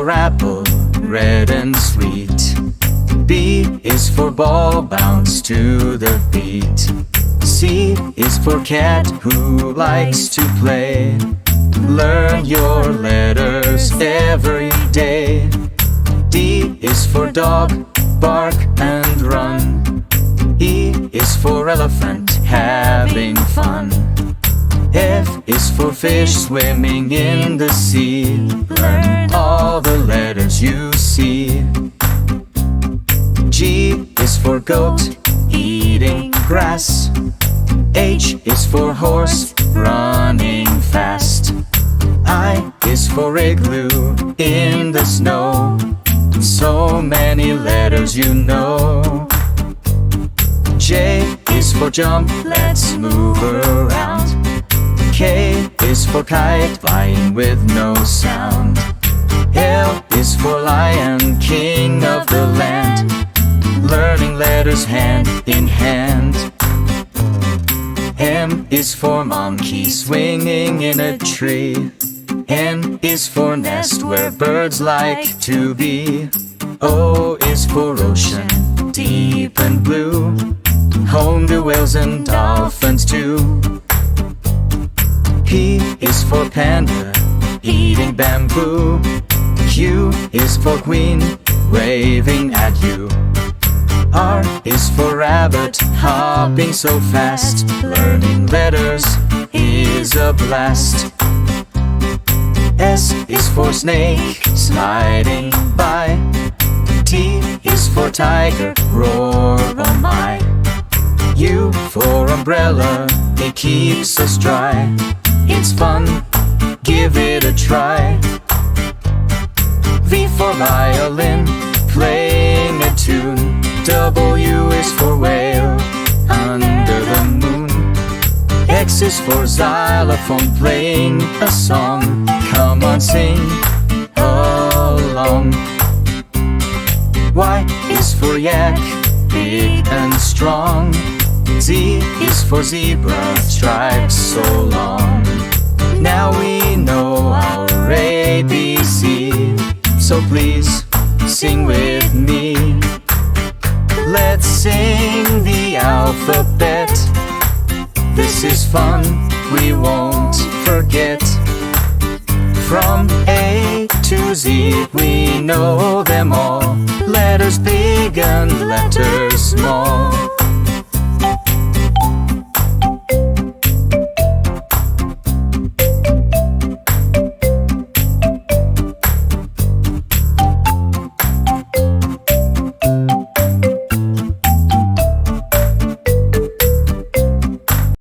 for apple, red and sweet. B is for ball, bounce to the beat. C is for cat who likes to play. Learn your letters every day. D is for dog, bark and run. E is for elephant, having fun. F is for fish swimming in the sea. Learn all the letters you see. G is for goat, eating grass. H is for horse, running fast. I is for igloo, in the snow. So many letters you know. J is for jump, let's move around. K is for kite, flying with no sound. L is for lion, king of the land. Learning letters hand in hand. M is for monkey, swinging in a tree. N is for nest, where birds like to be. O is for ocean, deep and blue. Home to whales and dolphins too. P is for panda, eating bamboo. Q is for queen, waving at you. R is for rabbit, hopping so fast. Learning letters is a blast. S is for snake, sliding by. T is for tiger, roar, oh my. U for umbrella, it keeps us dry. It's fun, give it a try. V for violin, playing a tune. W is for whale, under the moon. X is for xylophone, playing a song. Come on, sing along. Y is for yak, big and strong. Z is for zebra, stripes so long. Now we know our ABC, so please sing with me. Let's sing the alphabet. This is fun, we won't forget. From A to Z, we know them all. Letters big and letters small.